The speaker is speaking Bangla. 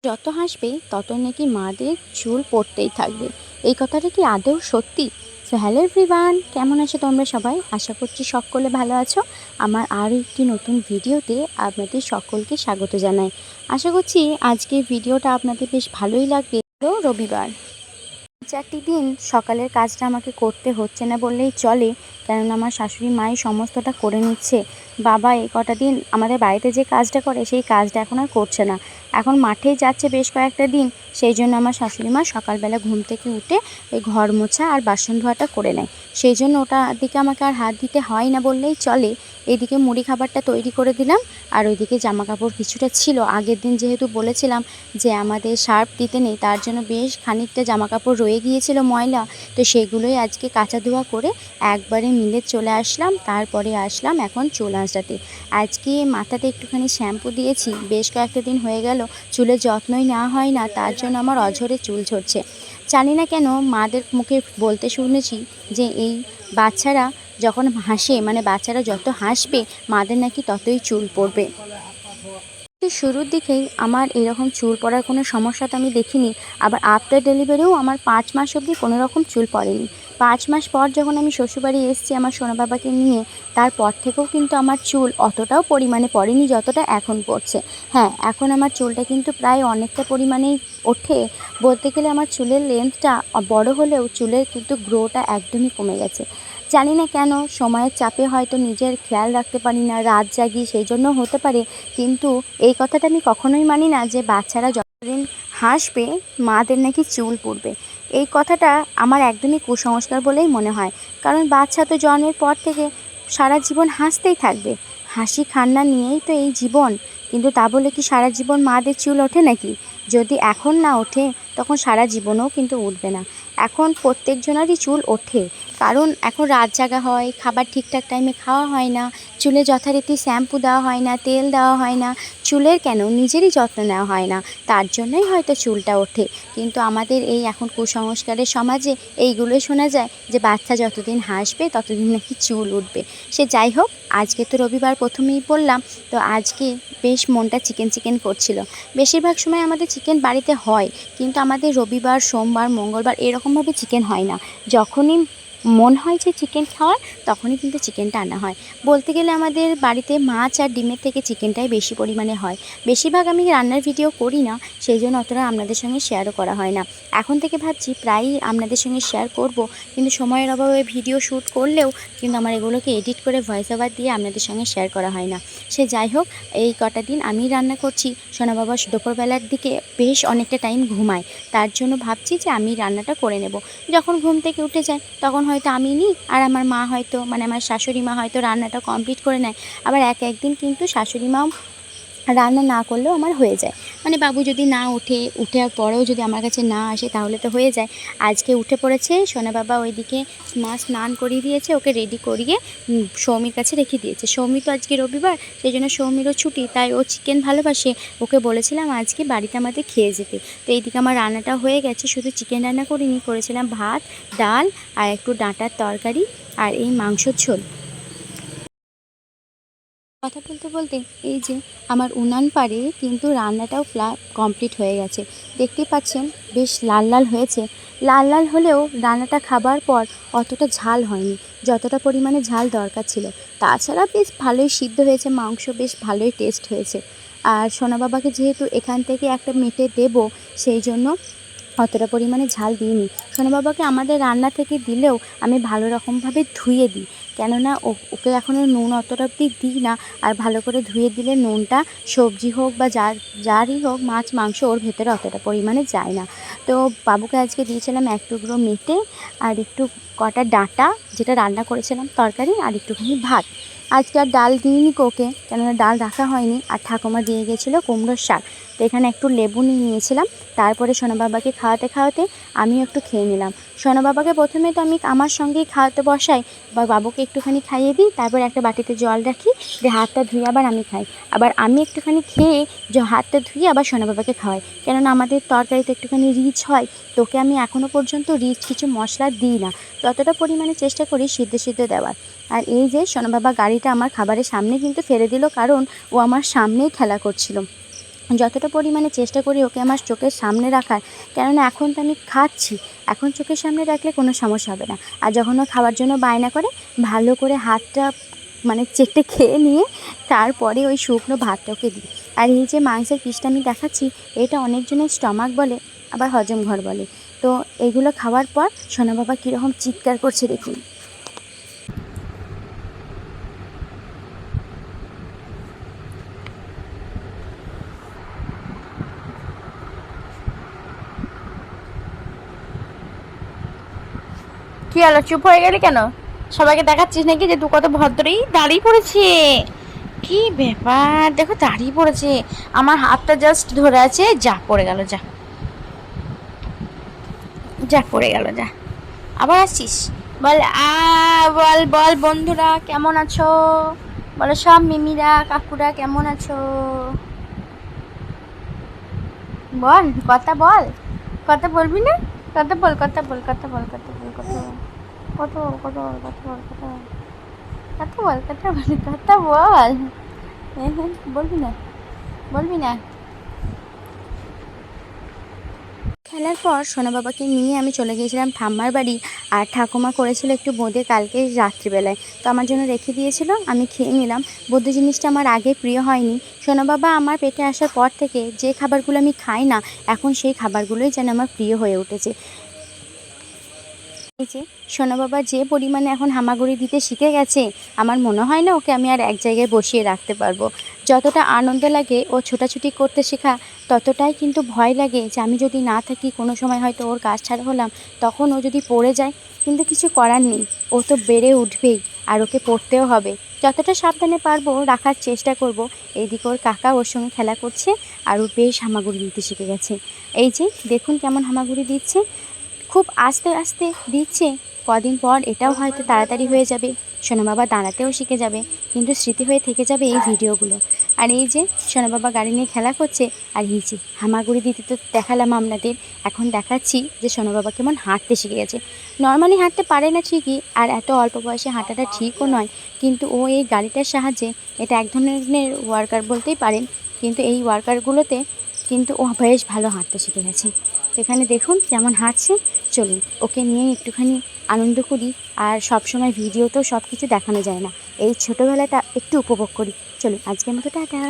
যত হাসবে ততই নাকি মাদের চুল পড়তেই থাকবে। এই কথাটা কি আদৌ সত্যি? সো হ্যালো এভরিওয়ান, কেমন আছো তোমরা সবাই? আশা করছি সকলে ভালো আছো। আমার আরও একটি নতুন ভিডিওতে আপনাদের সকলকে স্বাগত জানাই। আশা করছি আজকের ভিডিওটা আপনাদের বেশ ভালোই লাগবে। রবিবার 4টি দিন সকালের কাজটা আমাকে করতে হচ্ছে না বললেই চলে, কেননা আমার শাশুড়ি মাই সমস্তটা করে নিচ্ছে। বাবা এই কটা দিন আমাদের বাড়িতে যে কাজটা করে সেই কাজটা এখন আর করছে না, এখন মাঠেই যাচ্ছে বেশ কয়েকটা দিন। সেই জন্য আমার শাশুড়ি মা সকালবেলা ঘুম থেকে উঠে ওই ঘর মোছা আর বাসন ধোয়াটা করে নেয়। সেই জন্য ওটার দিকে আমাকে আর হাত দিতে হয় না বললেই চলে। এদিকে মুড়ি খাবারটা তৈরি করে দিলাম, আর ওইদিকে জামা কাপড় কিছুটা ছিল আগের দিন, যেহেতু বলেছিলাম যে আমাদের সার্ফ দিতে নেই, তার জন্য বেশ খানিকটা জামা কাপড় রয়ে গিয়েছিল ময়লা। তো সেগুলোই আজকে কাচা ধোয়া করে একবারে মিলে চলে আসলাম। তারপরে আসলাম এখন চুল আঁচড়াতে। আজকে মাথাতে একটুখানি শ্যাম্পু দিয়েছি, বেশ কয়েকটা দিন হয়ে গেল চুলের যত্নই নেওয়া হয় না, তার জন্য আমার অঝরে চুল ঝরছে। জানি না কেন মাদের মুখে বলতে শুনেছি যে এই বাচ্চারা যখন হাসে, মানে বাচ্চারা যত হাসবে মাদের নাকি ততই চুল পড়বে। শুরুর দিকেই আমার এরকম চুল পড়ার কোনো সমস্যা তো আমি দেখিনি। আবার আফটার ডেলিভারিও আমার 5 মাস অবধি কোনো রকম চুল পড়েনি। 5 মাস পর যখন আমি শ্বশুরবাড়ি এসেছি আমার সোনা বাবাকে নিয়ে, তারপর থেকেও কিন্তু আমার চুল অতটাও পরিমাণে পড়েনি যতটা এখন পড়ছে। হ্যাঁ, এখন আমার চুলটা কিন্তু প্রায় অনেকটা পরিমাণেই ওঠে। বলতে গেলে আমার চুলের লেন্থটা বড় হলেও চুলের কিন্তু গ্রোটা একদমই কমে গেছে। জানি না কেন, সময়ের চাপে হয়তো নিজের খেয়াল রাখতে পারি না, রাত জাগি, সেই জন্য হতে পারে। কিন্তু এই কথাটা আমি কখনোই মানি না যে বাচ্চারা যতদিন হাসবে মাদের নাকি চুল পড়বে। এই কথাটা আমার একদমই কুসংস্কার বলেই মনে হয়। কারণ বাচ্চা তো জন্মের পর থেকে সারা জীবন হাসতেই থাকবে, হাসি কান্না নিয়েই তো এই জীবন। কিন্তু তা বলে কি সারা জীবন মাদের চুল ওঠে নাকি? যদি এখন না ওঠে তখন সারা জীবনেও কিন্তু উঠবে না। এখন প্রত্যেকজনেরই চুল ওঠে, কারণ এখন রাত জাগা হয়, খাবার ঠিকঠাক টাইমে খাওয়া হয় না, চুলে যথারীতি শ্যাম্পু দেওয়া হয় না, তেল দেওয়া হয় না, চুলের কেন নিজেরই যত্ন নেওয়া হয় না, তার জন্যই হয়তো চুলটা ওঠে। কিন্তু আমাদের এই এখন কুসংস্কারের সমাজে এইগুলোই শোনা যায় যে বাচ্চা যতদিন হাসবে ততদিন নাকি চুল উঠবে। সে যাই হোক, আজকে তো রবিবার প্রথমেই বললাম, তো আজকে বেশ মনটা চিকেন চিকেন করছিল। বেশিরভাগ সময় আমাদের চিকেন বাড়িতে হয়, কিন্তু আমাদের রবিবার, সোমবার, মঙ্গলবার এরকমভাবে চিকেন হয় না। যখনই মন হয় যে চিকেন খাওয়ার তখনই কিন্তু চিকেনটা আনা হয়। বলতে গেলে আমাদের বাড়িতে মাছ আর ডিমের থেকে চিকেনটাই বেশি পরিমাণে হয়। বেশিরভাগ আমি রান্নার ভিডিও করি না, সেই জন্য অতটা আপনাদের সঙ্গে শেয়ারও করা হয় না। এখন থেকে ভাবছি প্রায়ই আপনাদের সঙ্গে শেয়ার করব, কিন্তু সময়ের অভাবে ভিডিও শ্যুট করলেও কিন্তু আমার এগুলোকে এডিট করে ভয়েস ওভার দিয়ে আপনাদের সঙ্গে শেয়ার করা হয় না। সে যাই হোক, এই কটা দিন আমি রান্না করছি। সোনা বাবা দুপুরবেলার দিকে বেশ অনেকটা টাইম ঘুমায়, তার জন্য ভাবছি যে আমি রান্নাটা করে নেব। যখন ঘুম থেকে উঠে যায় তখন হয়তো আমি নিই, আর আমার মা হয়তো, মানে আমার শাশুড়ি মা হয়তো রান্নাটা কমপ্লিট করে নেয়। আবার একদিন কিন্তু শাশুড়ি মাও রান্না না করলেও আমার হয়ে যায়। মানে বাবু যদি না উঠার পরেও যদি আমার কাছে না আসে তাহলে তো হয়ে যায়। আজকে উঠে পড়েছে সোনা বাবা, ওইদিকে মা স্নান করিয়ে দিয়েছে, ওকে রেডি করিয়ে সৌমির কাছে রেখে দিয়েছে। সৌমি তো আজকে রবিবার, সেই জন্য সৌমিরও ছুটি, তাই ও চিকেন ভালোবাসে। ওকে বলেছিলাম আজকে বাড়িতে আমাদের খেয়ে যেতে। তো এইদিকে আমার রান্নাটা হয়ে গেছে, শুধু চিকেন রান্না করিনি, করেছিলাম ভাত, ডাল আর একটু ডাঁটার তরকারি আর এই মাংসর ঝোল। কথা বলতে বলতে এই যে আমার উনান পাড়ে কিন্তু রান্নাটাও কমপ্লিট হয়ে গেছে। দেখতেই পাচ্ছেন বেশ লাল লাল হয়েছে। লাল লাল হলেও রান্নাটা খাবার পর অতটা ঝাল হয়নি, যতটা পরিমাণে ঝাল দরকার ছিল। তাছাড়া বেশ ভালোই সিদ্ধ হয়েছে, মাংস বেশ ভালোই টেস্ট হয়েছে। আর সোনা বাবাকে যেহেতু এখান থেকে একটা মেটে দেব, সেই জন্য অতটা পরিমাণে ঝাল দিইনি। সোনা বাবাকে আমাদের রান্না থেকে দিলেও আমি ভালো রকমভাবে ধুয়ে দিই, কেননা ওকে এখনও নুন অতটা অবধি দিই না। আর ভালো করে ধুয়ে দিলে নুনটা সবজি হোক বা যারই হোক, মাছ মাংস, ওর ভেতরে অতটা পরিমাণে যায় না। তো বাবুকে আজকে দিয়েছিলাম এক টুকরো মেটে আর একটু কটা ডাঁটা, যেটা রান্না করেছিলাম তরকারি, আর একটুখানি ভাত। আজকে আর ডাল দিইনি ওকে, কেননা ডাল রাখা হয়নি। আর ঠাকুমা দিয়ে গেছিলো কুমড়োর শাক, তো এখানে একটু লেবু নিয়ে নিয়েছিলাম। তারপরে সোনা বাবাকে খাওয়াতে খাওয়াতে আমিও একটু খেয়ে নিলাম। সোনা বাবাকে প্রথমে তো আমি আমার সঙ্গেই খাওয়াতে বসাই, বা বাবুকে একটুখানি খাইয়ে দিই, তারপর একটা বাটিতে জল রাখি, দিয়ে হাতটা ধুয়ে আবার আমি খাই। আবার আমি একটুখানি খেয়ে হাতটা ধুয়ে আবার সোনা বাবাকে খাওয়াই, কেননা আমাদের তরকারিতে একটুখানি রিচ হয়। তোকে আমি এখনও পর্যন্ত রিচ কিছু মশলা দিই না, যতটা পরিমাণে চেষ্টা করি সিদ্ধ সিদ্ধ দেওয়ার। আর এই যে সোনা বাবা গাড়িটা আমার খাবারের সামনে কিন্তু ফেলে দিল, কারণ ও আমার সামনেই খেলা করছিল। যতটা পরিমাণে চেষ্টা করি ওকে আমার চোখের সামনে রাখার, কেননা এখন তো আমি খাচ্ছি, এখন চোখের সামনে রাখলে কোনো সমস্যা হবে না। আর যখন ও খাওয়ার জন্য বায়না করে, ভালো করে হাতটা মানে চেটে খেয়ে নিয়ে তারপরে ওই শুকনো ভাতটা ওকে দিই। আর এই যে মাংসের পিসটা আমি দেখাচ্ছি, এটা অনেকজনের স্টমাক বলে, আবার হজম ঘর বলে। তো এগুলো খাওয়ার পর সোনা বাবা কীরকম চিৎকার করছে দেখুন। কি হলো, চুপ হয়ে গেলি কেন? সবাইকে দেখাচ্ছিস নাকি যে তুই কত ভদ্রই দাঁড়িয়ে পড়েছে? কি ব্যাপার, দেখো দাঁড়িয়ে পড়েছে, আমার হাতটা জাস্ট ধরে আছে, যা পড়ে গেল, যা যা পড়ে গেল, যা। আবার আসছিস? বল বল বল, বন্ধুরা কেমন আছো? বলো সব মিমিরা কাকুরা কেমন আছো? বল, কথা বল, কথা বলবি না? কথা বল, কথা বল, কথা বল, কথা বল, কথা বল, কত কত কথা বল, কথা বল, কথা বল, কথা বল, কথা বল। বলবি না? বলবি না? খেলার পর সোনা বাবাকে নিয়ে আমি চলে গিয়েছিলাম ঠাম্মার বাড়ি। আর ঠাকুমা করেছিল একটু বোঁদে কালকে রাত্রিবেলায়, তো আমার জন্য রেখে দিয়েছিল, আমি খেয়ে নিলাম। বোঁদে জিনিসটা আমার আগে প্রিয় হয়নি। সোনা বাবা আমার পেটে আসার পর থেকে যে খাবারগুলো আমি খাই না, এখন সেই খাবারগুলোই যেন আমার প্রিয় হয়ে উঠেছে। এই যে সোনা বাবা যে পরিমাণে এখন হামাগুড়ি দিতে শিখে গেছে, আমার মনে হয় না ওকে আমি আর এক জায়গায় বসিয়ে রাখতে পারবো। যতটা আনন্দ লাগে ও ছোটাছুটি করতে শেখা, ততটাই কিন্তু ভয় লাগে যে আমি যদি না থাকি, কোনো সময় হয়তো ওর কাজ ছাড়া হলাম, তখন ও যদি পড়ে যায়, কিন্তু কিছু করার নেই, ও তো বেড়ে উঠবেই, আর ওকে পড়তেও হবে। যতটা সাবধানে পারবো রাখার চেষ্টা করব। এইদিকে ওর কাকা ওর সঙ্গে খেলা করছে, আর ও বেশ হামাগুড়ি দিতে শিখে গেছে। এই যে দেখুন কেমন হামাগুড়ি দিচ্ছে, খুব আস্তে আস্তে দিচ্ছে। কদিন পর এটাও হয়তো তাড়াতাড়ি হয়ে যাবে, সোনা বাবা দাঁড়াতেও শিখে যাবে, কিন্তু স্মৃতি হয়ে থেকে যাবে এই ভিডিওগুলো। আর এই যে সোনা বাবা গাড়ি নিয়ে খেলা করছে, আর এই যে হামাগুড়ি দিতে তো দেখালাম আপনাদের, এখন দেখাচ্ছি যে সোনা বাবা কেমন হাঁটতে শিখে গেছে। নর্মালি হাঁটতে পারে না ঠিকই, আর এত অল্প বয়সে হাঁটাটা ঠিকও নয়, কিন্তু ও এই গাড়িটার সাহায্যে, এটা এক ধরনের ওয়ার্কার বলতেই পারেন, কিন্তু এই ওয়ার্কারগুলোতে কিন্তু ও বেশ ভালো হাঁটতে শিখে গেছে। এখানে দেখুন কেমন হাঁটছে। চলুন ওকে নিয়ে একটুখানি আনন্দ করি, আর সবসময় ভিডিওতেও সব কিছু দেখানো যায় না, এই ছোটোবেলাটা একটু উপভোগ করি। চলুন আজকের মতো টাটা।